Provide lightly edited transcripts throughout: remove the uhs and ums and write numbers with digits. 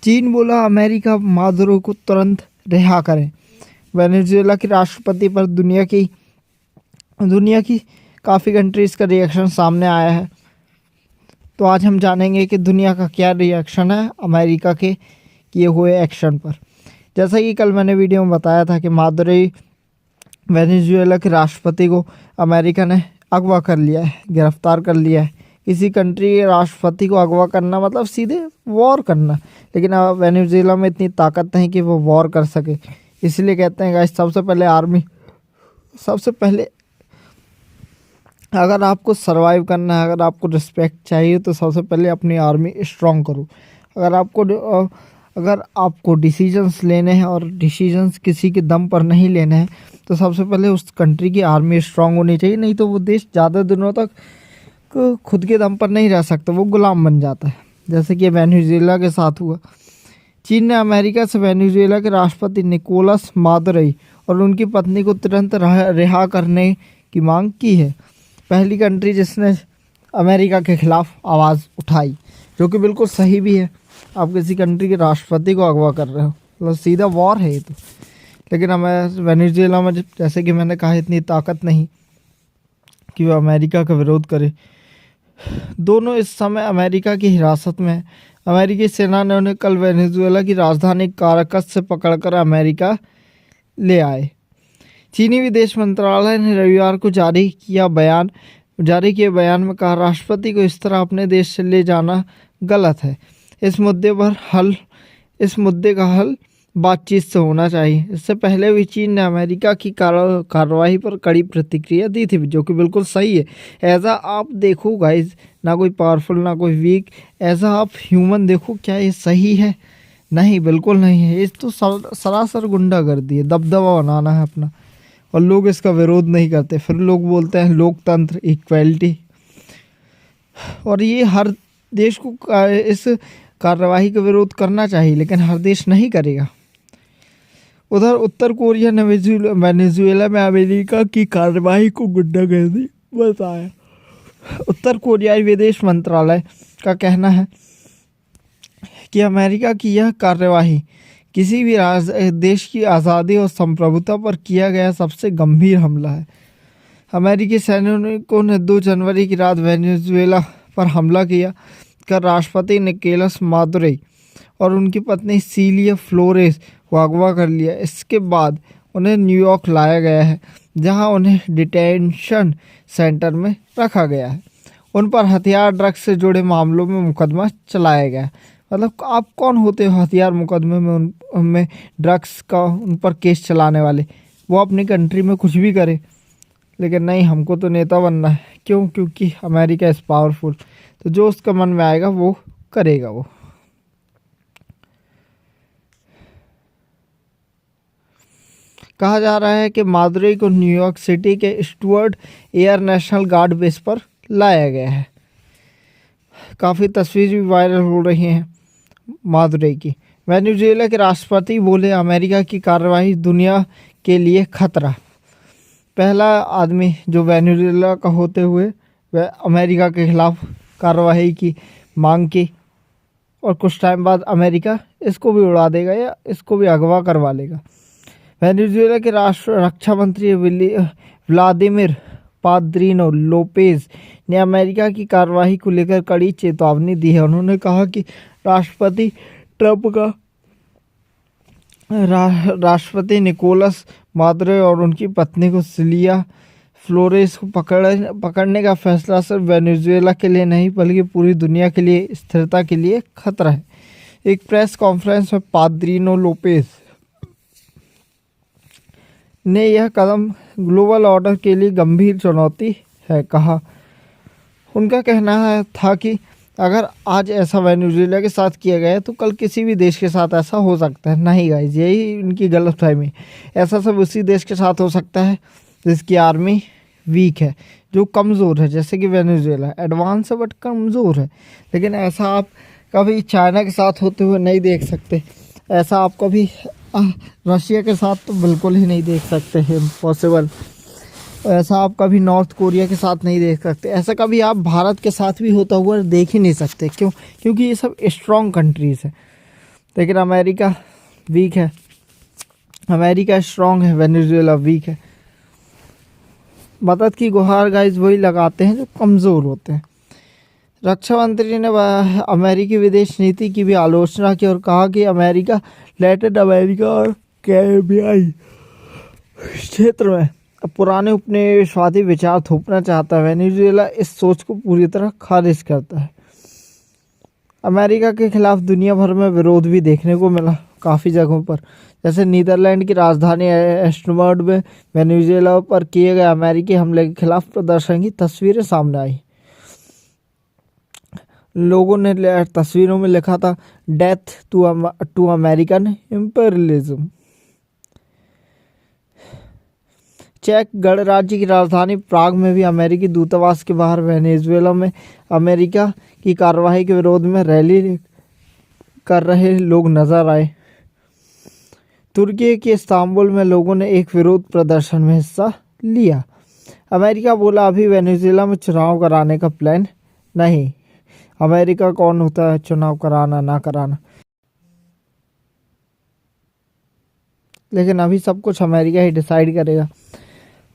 चीन बोला America Maduro को तुरंत रिहा करें। वेनेजुएला के राष्ट्रपति पर दुनिया की काफ़ी कंट्रीज़ का रिएक्शन सामने आया है। तो आज हम जानेंगे कि दुनिया का क्या रिएक्शन है अमेरिका के किए हुए एक्शन पर। जैसा कि कल मैंने वीडियो में बताया था कि मादुरो वेनेजुएला के राष्ट्रपति को अमेरिका ने अगवा कर लिया है, गिरफ्तार कर लिया है। किसी कंट्री के राष्ट्रपति को अगवा करना मतलब सीधे वॉर करना, लेकिन वेनेजुएला में इतनी ताकत नहीं कि वो वॉर कर सके। इसलिए कहते हैं गाइस, सबसे पहले अगर आपको सरवाइव करना है, अगर आपको रिस्पेक्ट चाहिए तो सबसे पहले अपनी आर्मी स्ट्रॉन्ग करो। अगर आपको डिसीजंस लेने हैं और डिसीजंस किसी के दम पर नहीं लेने हैं तो सबसे पहले उस कंट्री की आर्मी स्ट्रॉन्ग होनी चाहिए, नहीं तो वो देश ज़्यादा दिनों तक खुद के दम पर नहीं रह सकता, वो गुलाम बन जाता है, जैसे कि वेनेजुएला के साथ हुआ। चीन ने अमेरिका से वेनेजुएला के राष्ट्रपति निकोलस मादुरो और उनकी पत्नी को तुरंत रिहा करने की मांग की है। पहली कंट्री जिसने अमेरिका के खिलाफ आवाज़ उठाई, जो कि बिल्कुल सही भी है। आप किसी कंट्री के राष्ट्रपति को अगवा कर रहे हो, मतलब सीधा वॉर है ये तो। लेकिन हमें वेनेजुएला में जैसे कि मैंने कहा इतनी ताकत नहीं कि वो अमेरिका का विरोध करे। दोनों इस समय अमेरिका की हिरासत में है। अमेरिकी सेना ने उन्हें कल वेनेजुएला की राजधानी काराकस से पकड़कर अमेरिका ले आए। चीनी विदेश मंत्रालय ने रविवार को जारी किए बयान में कहा, राष्ट्रपति को इस तरह अपने देश से ले जाना गलत है। इस मुद्दे का हल बातचीत से होना चाहिए। इससे पहले भी चीन ने अमेरिका की कार्रवाई पर कड़ी प्रतिक्रिया दी थी, जो कि बिल्कुल सही है। ऐसा आप देखो गाइज, ना कोई पावरफुल ना कोई वीक, ऐसा आप ह्यूमन देखो, क्या ये सही है? नहीं, बिल्कुल नहीं है। ये तो सरासर गुंडागर्दी है, दबदबा बनाना है अपना, और लोग इसका विरोध नहीं करते। फिर लोग बोलते हैं लोकतंत्र, इक्वलिटी, और ये हर देश को इस कार्रवाई का विरोध करना चाहिए, लेकिन हर देश नहीं करेगा। उधर उत्तर कोरिया ने वेनेजुएला में अमेरिका की कार्रवाई को गुंडागर्दी बताया। उत्तर कोरियाई विदेश मंत्रालय का कहना है कि अमेरिका की यह कार्रवाई किसी भी देश की आज़ादी और संप्रभुता पर किया गया सबसे गंभीर हमला है। अमेरिकी सैनिकों ने 2 जनवरी की रात वेनेजुएला पर हमला किया कर राष्ट्रपति निकोलस मादुरो और उनकी पत्नी सिलिया फ्लोरेस को अगवा कर लिया। इसके बाद उन्हें न्यूयॉर्क लाया गया है, जहां उन्हें डिटेंशन सेंटर में रखा गया है। उन पर हथियार ड्रग्स से जुड़े मामलों में मुकदमा चलाया गया है। मतलब आप कौन होते हो हथियार मुकदमे में उनमें ड्रग्स का उन पर केस चलाने वाले? वो अपनी कंट्री में कुछ भी करे, लेकिन नहीं, हमको तो नेता बनना है। क्यों? क्योंकि अमेरिका इज़ पावरफुल। तो जो उसका मन में आएगा वो करेगा। वो कहा जा रहा है कि मादुरो को न्यूयॉर्क सिटी के Stuart air national guard base पर लाया गया है। काफ़ी तस्वीर भी वायरल हो रही हैं मादुरो की। वेनेजुएला के राष्ट्रपति बोले, अमेरिका की कार्रवाई दुनिया के लिए खतरा। पहला आदमी जो वेनेजुएला का होते हुए वह अमेरिका के खिलाफ कार्रवाई की मांग की, और कुछ टाइम बाद अमेरिका इसको भी उड़ा देगा या इसको भी अगवा करवा लेगा। वेनेजुएला के रक्षा मंत्री व्लादिमीर पाद्रिनो लोपेज ने अमेरिका की कार्रवाई को लेकर कड़ी चेतावनी दी है। उन्होंने कहा कि राष्ट्रपति निकोलस मादुरो और उनकी पत्नी को सिलिया फ्लोरेस को पकड़ने का फैसला सिर्फ वेनेजुएला के लिए नहीं बल्कि पूरी दुनिया के लिए स्थिरता के लिए खतरा है। एक प्रेस कॉन्फ्रेंस में पाद्रिनो लोपेज ने यह कदम ग्लोबल ऑर्डर के लिए गंभीर चुनौती है कहा। उनका कहना था कि अगर आज ऐसा वेनेजुएला के साथ किया गया तो कल किसी भी देश के साथ ऐसा हो सकता है। नहीं गाइस, यही उनकी गलतफहमी। ऐसा सब उसी देश के साथ हो सकता है जिसकी आर्मी वीक है, जो कमज़ोर है, जैसे कि वेनेजुएला एडवांस है बट कमज़ोर है। लेकिन ऐसा आप कभी चाइना के साथ होते हुए नहीं देख सकते। ऐसा आप कभी रशिया के साथ तो बिल्कुल ही नहीं देख सकते, है इम्पॉसिबल। ऐसा आप कभी नॉर्थ कोरिया के साथ नहीं देख सकते। ऐसा कभी आप भारत के साथ भी होता हुआ देख ही नहीं सकते। क्यों? क्योंकि ये सब स्ट्रॉन्ग कंट्रीज़ हैं। लेकिन अमेरिका वीक है, अमेरिका स्ट्रांग है, वेनेजुएला वीक है। मदद की गुहार गाइस वही लगाते हैं जो कमज़ोर होते हैं। रक्षा मंत्री ने अमेरिकी विदेश नीति की भी आलोचना की और कहा कि अमेरिका लैटिन अमेरिका और कैरिबियाई क्षेत्र में पुराने उपनिवेशवादी विचार थोपना चाहता है। वेनेजुएला इस सोच को पूरी तरह खारिज करता है। अमेरिका के खिलाफ दुनिया भर में विरोध भी देखने को मिला काफ़ी जगहों पर, जैसे नीदरलैंड की राजधानी एस्टर्बर्ग में वेनेजुएला पर किए गए अमेरिकी हमले के खिलाफ प्रदर्शन की तस्वीरें सामने आई। लोगों ने तस्वीरों में लिखा था डेथ टू अमेरिकन इम्पेरियलिज्म। चेक गणराज्य की राजधानी प्राग में भी अमेरिकी दूतावास के बाहर वेनेजुएला में अमेरिका की कार्रवाई के विरोध में रैली कर रहे लोग नजर आए। तुर्की के इस्तांबुल में लोगों ने एक विरोध प्रदर्शन में हिस्सा लिया। अमेरिका बोला अभी वेनेजुएला में चुनाव कराने का प्लान नहीं। अमेरिका कौन होता है चुनाव कराना ना कराना, लेकिन अभी सब कुछ अमेरिका ही डिसाइड करेगा।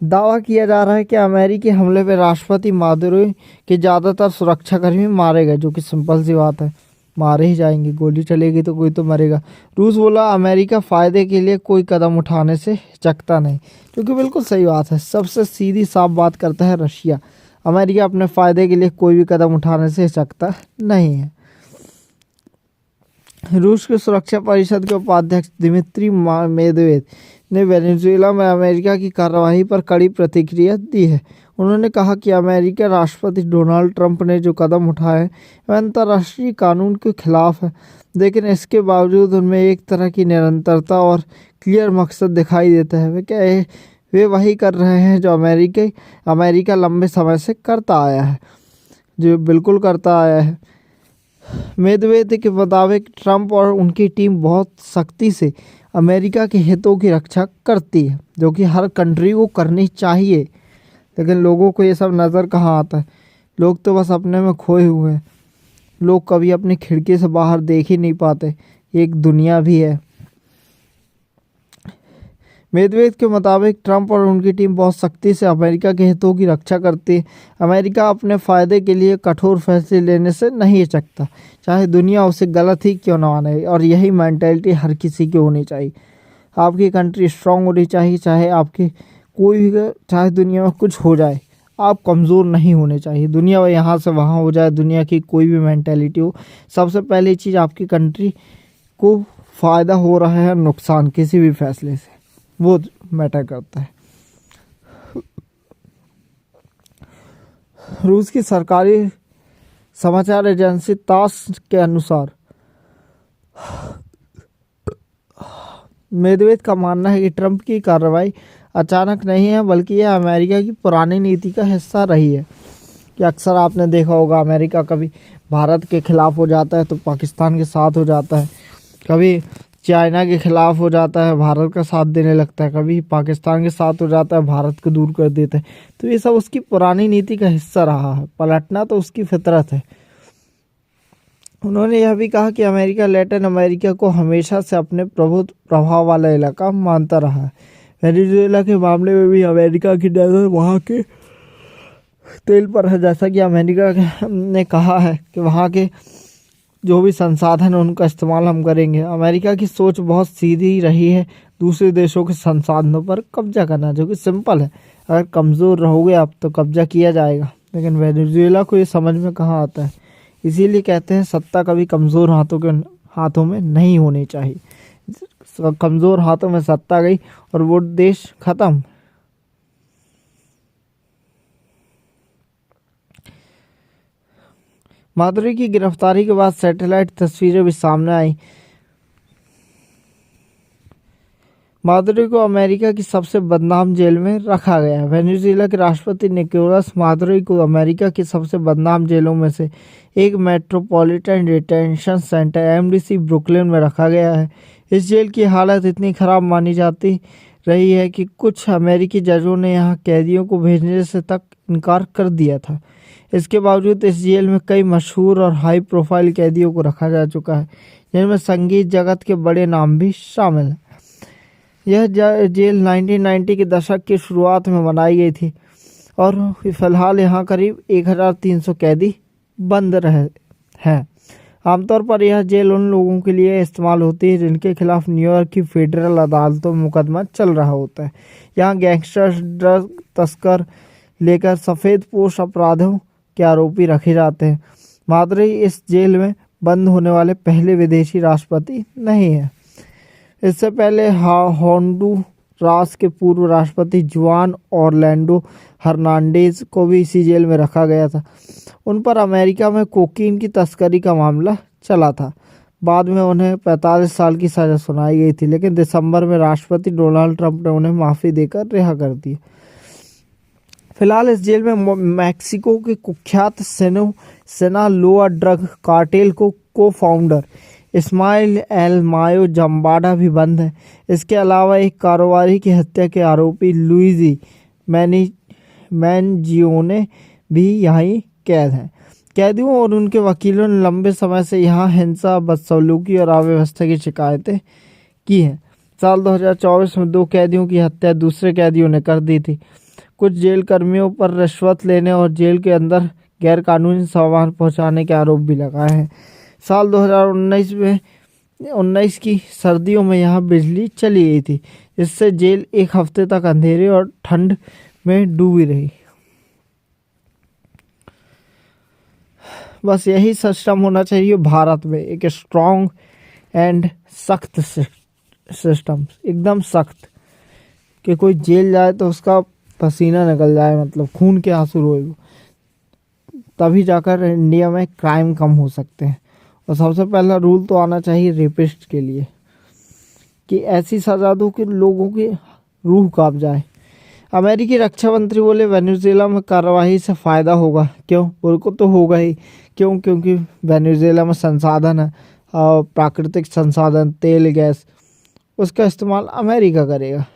दावा किया जा रहा है कि अमेरिकी हमले में राष्ट्रपति मादुरो के ज़्यादातर सुरक्षाकर्मी मारे गए, जो कि सिंपल सी बात है, मारे ही जाएंगे, गोली चलेगी तो कोई तो मरेगा। रूस बोला अमेरिका फ़ायदे के लिए कोई कदम उठाने से हिचकता नहीं, जो कि बिल्कुल सही बात है। सबसे सीधी साफ बात करता है रशिया, अमेरिका अपने फ़ायदे के लिए कोई भी कदम उठाने से हिचकता नहीं है। रूस के सुरक्षा परिषद के उपाध्यक्ष दिमित्री मेदवेदेव ने वेनेजुएला में अमेरिका की कार्रवाई पर कड़ी प्रतिक्रिया दी है। उन्होंने कहा कि अमेरिका राष्ट्रपति डोनाल्ड ट्रंप ने जो कदम उठाए वह अंतर्राष्ट्रीय कानून के खिलाफ है, लेकिन इसके बावजूद उनमें एक तरह की निरंतरता और क्लियर मकसद दिखाई देता है। वे वही कर रहे हैं जो अमेरिका लंबे समय से करता आया है, जो बिल्कुल करता आया है। मेदवेदेव के मुताबिक ट्रंप और उनकी टीम बहुत सख्ती से अमेरिका के हितों की रक्षा करती है, जो कि हर कंट्री को करनी चाहिए, लेकिन लोगों को ये सब नज़र कहाँ आता है। लोग तो बस अपने में खोए हुए हैं। लोग कभी अपनी खिड़की से बाहर देख ही नहीं पाते, एक दुनिया भी है। मेदवेदेव के मुताबिक ट्रंप और उनकी टीम बहुत सख्ती से अमेरिका के हितों की रक्षा करती है। अमेरिका अपने फ़ायदे के लिए कठोर फैसले लेने से नहीं हिचकता, चाहे दुनिया उसे गलत ही क्यों ना माने, और यही मेंटालिटी हर किसी की होनी चाहिए। आपकी कंट्री स्ट्रांग होनी चाहिए, चाहे दुनिया में कुछ हो जाए, आप कमज़ोर नहीं होने चाहिए। दुनिया यहाँ से वहाँ हो जाए, दुनिया की कोई भी मेंटालिटी हो, सबसे पहली चीज़ आपकी कंट्री को फ़ायदा हो रहा है नुकसान किसी भी फैसले से, वो मैटर करता है। रूस की सरकारी समाचार एजेंसी तास के अनुसार मेदवेदेव का मानना है कि ट्रंप की कार्रवाई अचानक नहीं है, बल्कि यह अमेरिका की पुरानी नीति का हिस्सा रही है। कि अक्सर आपने देखा होगा अमेरिका कभी भारत के खिलाफ हो जाता है तो पाकिस्तान के साथ हो जाता है, कभी चाइना के खिलाफ हो जाता है भारत का साथ देने लगता है, कभी पाकिस्तान के साथ हो जाता है भारत को दूर कर देता है। तो ये सब उसकी पुरानी नीति का हिस्सा रहा है, पलटना तो उसकी फितरत है। उन्होंने यह भी कहा कि अमेरिका लैटिन अमेरिका को हमेशा से अपने प्रभाव वाला इलाका मानता रहा है। वेनेजुएला के मामले में भी अमेरिका की नज़र वहाँ के तेल पर है, जैसा कि अमेरिका ने कहा है कि वहाँ के जो भी संसाधन है उनका इस्तेमाल हम करेंगे। अमेरिका की सोच बहुत सीधी रही है, दूसरे देशों के संसाधनों पर कब्जा करना, जो कि सिंपल है, अगर कमज़ोर रहोगे आप तो कब्जा किया जाएगा। लेकिन वेनेजुएला को ये समझ में कहाँ आता है, इसीलिए कहते हैं सत्ता कभी कमज़ोर हाथों में नहीं होनी चाहिए। कमज़ोर हाथों में सत्ता गई और वो देश ख़त्म। मादुरो की गिरफ्तारी के बाद सैटेलाइट तस्वीरें भी सामने आई। मादुरो को अमेरिका की सबसे बदनाम जेल में रखा गया है। वेनेजुएला के राष्ट्रपति निकोलस मादुरो को अमेरिका की सबसे बदनाम जेलों में से एक metropolitan detention centre MDC Brooklyn में रखा गया है। इस जेल की हालत इतनी ख़राब मानी जाती रही है कि कुछ अमेरिकी जजों ने यहाँ कैदियों को भेजने से तक इनकार कर दिया था। इसके बावजूद इस जेल में कई मशहूर और हाई प्रोफाइल कैदियों को रखा जा चुका है, जिनमें संगीत जगत के बड़े नाम भी शामिल हैं। यह जेल 1990 के दशक की शुरुआत में बनाई गई थी और फिलहाल यहाँ करीब 1300 कैदी बंद रहे हैं। आमतौर पर यह जेल उन लोगों के लिए इस्तेमाल होती है जिनके खिलाफ न्यूयॉर्क की फेडरल अदालतों में मुकदमा चल रहा होता है। यहाँ गैंगस्टर्स, ड्रग तस्कर लेकर सफ़ेद पोश अपराधों के आरोपी रखे जाते हैं। मादुरई इस जेल में बंद होने वाले पहले विदेशी राष्ट्रपति नहीं है। इससे पहले होंडुरास के पूर्व राष्ट्रपति जुआन ऑरलैंडो हर्नांडेज को भी इसी जेल में रखा गया था। उन पर अमेरिका में कोकीन की तस्करी का मामला चला था। बाद में उन्हें 45 साल की सज़ा सुनाई गई थी, लेकिन दिसंबर में राष्ट्रपति डोनाल्ड ट्रंप ने उन्हें माफ़ी देकर रिहा कर दिया। फिलहाल इस जेल में मैक्सिको के कुख्यात सिनालोआ ड्रग कार्टेल को फाउंडर इस्माइल एल मायो जम्बाडा भी बंद है। इसके अलावा एक कारोबारी की हत्या के आरोपी लुइजी मैनजियोने भी यहीं कैद हैं। कैदियों और उनके वकीलों ने लंबे समय से यहाँ हिंसा, बदसलूकी और अव्यवस्था की शिकायतें की हैं। साल 2024 में 2 कैदियों की हत्या दूसरे कैदियों ने कर दी थी। कुछ जेल कर्मियों पर रिश्वत लेने और जेल के अंदर गैरकानूनी सामान पहुँचाने के आरोप भी लगाए हैं। साल 2019 की सर्दियों में यहाँ बिजली चली गई थी, इससे जेल एक हफ्ते तक अंधेरे और ठंड में डूबी रही। बस यही सिस्टम होना चाहिए भारत में, एक स्ट्रॉन्ग एंड सख्त सिस्टम, एकदम सख्त, कि कोई जेल जाए तो उसका पसीना निकल जाए, मतलब खून के आंसू रोए, तभी जाकर इंडिया में क्राइम कम हो सकते हैं। और सबसे पहला रूल तो आना चाहिए रेपिस्ट के लिए कि ऐसी सजा दो कि लोगों की रूह कांप जाए। अमेरिकी रक्षा मंत्री बोले वेनेजुएला में कार्रवाई से फ़ायदा होगा। क्यों? उनको तो होगा ही। क्यों? क्योंकि वेनेजुएला में संसाधन है, प्राकृतिक संसाधन, तेल, गैस, उसका इस्तेमाल अमेरिका करेगा।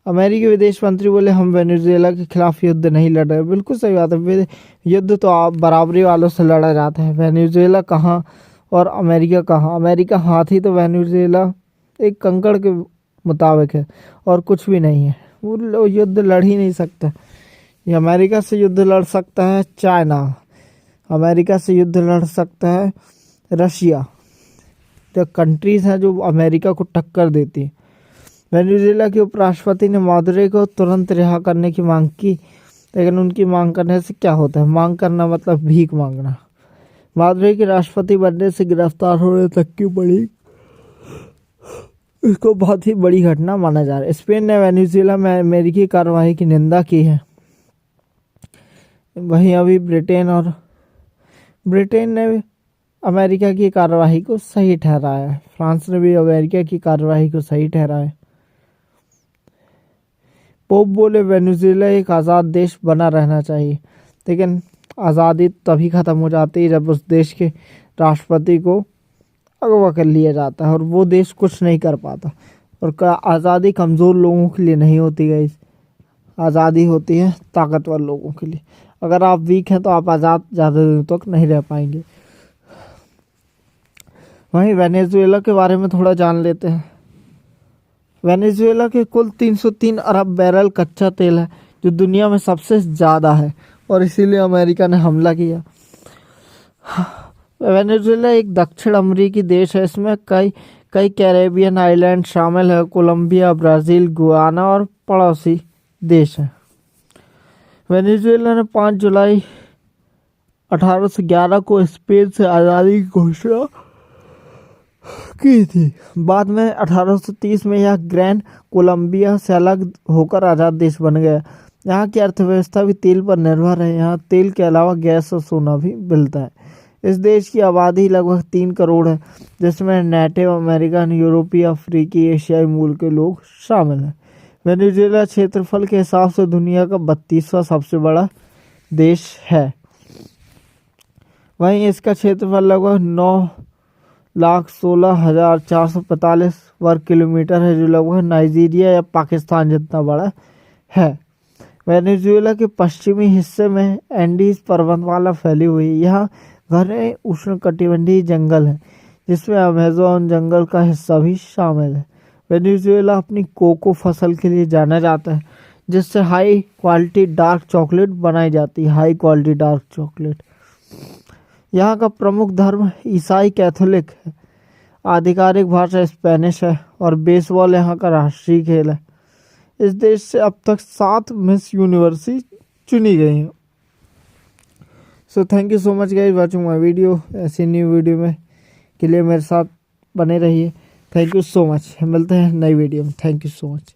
अमेरिकी विदेश मंत्री बोले हम वेनेजुएला के खिलाफ युद्ध नहीं लड़ रहे। बिल्कुल सही बात है, युद्ध तो आप बराबरी वालों से लड़ा जाता है। वेनेजुएला कहाँ और अमेरिका कहाँ? अमेरिका हाथी तो वेनेजुएला एक कंकड़ के मुताबिक है और कुछ भी नहीं है। वो युद्ध लड़ ही नहीं सकता। ये अमेरिका से युद्ध लड़ सकता है चाइना, अमेरिका से युद्ध लड़ सकता है रशिया। तो कंट्रीज़ हैं जो अमेरिका को टक्कर देती हैं। वेनेजुएला के उपराष्ट्रपति ने मादुरो को तुरंत रिहा करने की मांग की, लेकिन उनकी मांग करने से क्या होता है? मांग करना मतलब भीख मांगना। मादुरो के राष्ट्रपति बनने से गिरफ्तार होने तक की इसको बहुत ही बड़ी घटना माना जा रहा है। स्पेन ने वेनेजुएला में अमेरिकी कार्रवाई की निंदा की है। वहीं अभी ब्रिटेन ने अमेरिका की कार्रवाई को सही ठहराया है। फ्रांस ने भी अमेरिका की कार्रवाई को सही ठहराया। पोप बोले वेनेजुएला एक आज़ाद देश बना रहना चाहिए, लेकिन आज़ादी तभी ख़त्म हो जाती है जब उस देश के राष्ट्रपति को अगवा कर लिया जाता है और वो देश कुछ नहीं कर पाता। और आज़ादी कमज़ोर लोगों के लिए नहीं होती है, आज़ादी होती है ताकतवर लोगों के लिए। अगर आप वीक हैं तो आप आज़ाद ज़्यादा देर तक नहीं रह पाएंगे। वहीं वेनेजुएला के बारे में थोड़ा जान लेते हैं। वेनेजुएला के कुल 303 अरब बैरल कच्चा तेल है, जो दुनिया में सबसे ज़्यादा है, और इसीलिए अमेरिका ने हमला किया। वेनेजुएला एक दक्षिण अमेरिकी देश है। इसमें कई कैरेबियन आइलैंड शामिल है। कोलंबिया, ब्राज़ील, गुयाना और पड़ोसी देश हैं। वेनेजुएला ने 5 जुलाई 1811 को स्पेन से आज़ादी की घोषणा की थी। बाद में 1830 में यह ग्रैंड कोलंबिया से अलग होकर आज़ाद देश बन गया। यहाँ की अर्थव्यवस्था भी तेल पर निर्भर है। यहाँ तेल के अलावा गैस और सोना भी मिलता है। इस देश की आबादी लगभग 3 करोड़ है, जिसमें नेटिव अमेरिकन, यूरोपीय, अफ्रीकी, एशियाई मूल के लोग शामिल हैं। वेनेजुएला क्षेत्रफल के हिसाब से दुनिया का 32वां सबसे बड़ा देश है। वहीं इसका क्षेत्रफल लगभग 9,16,445 वर्ग किलोमीटर है, जो लगभग नाइजीरिया या पाकिस्तान जितना बड़ा है। वेनेजुएला के पश्चिमी हिस्से में एंडीज पर्वतमाला फैली हुई है। यहाँ घने उष्णकटिबंधीय जंगल है, जिसमें अमेज़न जंगल का हिस्सा भी शामिल है। वेनेजुएला अपनी कोको फसल के लिए जाना जाता है, जिससे हाई क्वालिटी डार्क चॉकलेट बनाई जाती है। High quality dark chocolate. यहाँ का प्रमुख धर्म ईसाई कैथोलिक है। आधिकारिक भाषा स्पेनिश है और बेसबॉल यहाँ का राष्ट्रीय खेल है। इस देश से अब तक 7 मिस यूनिवर्सिटी चुनी गई हैं। So thank you so much guys watching my video. ऐसी न्यू वीडियो में के लिए मेरे साथ बने रहिए। Thank you so much. मिलते हैं नई वीडियो में। Thank you so much.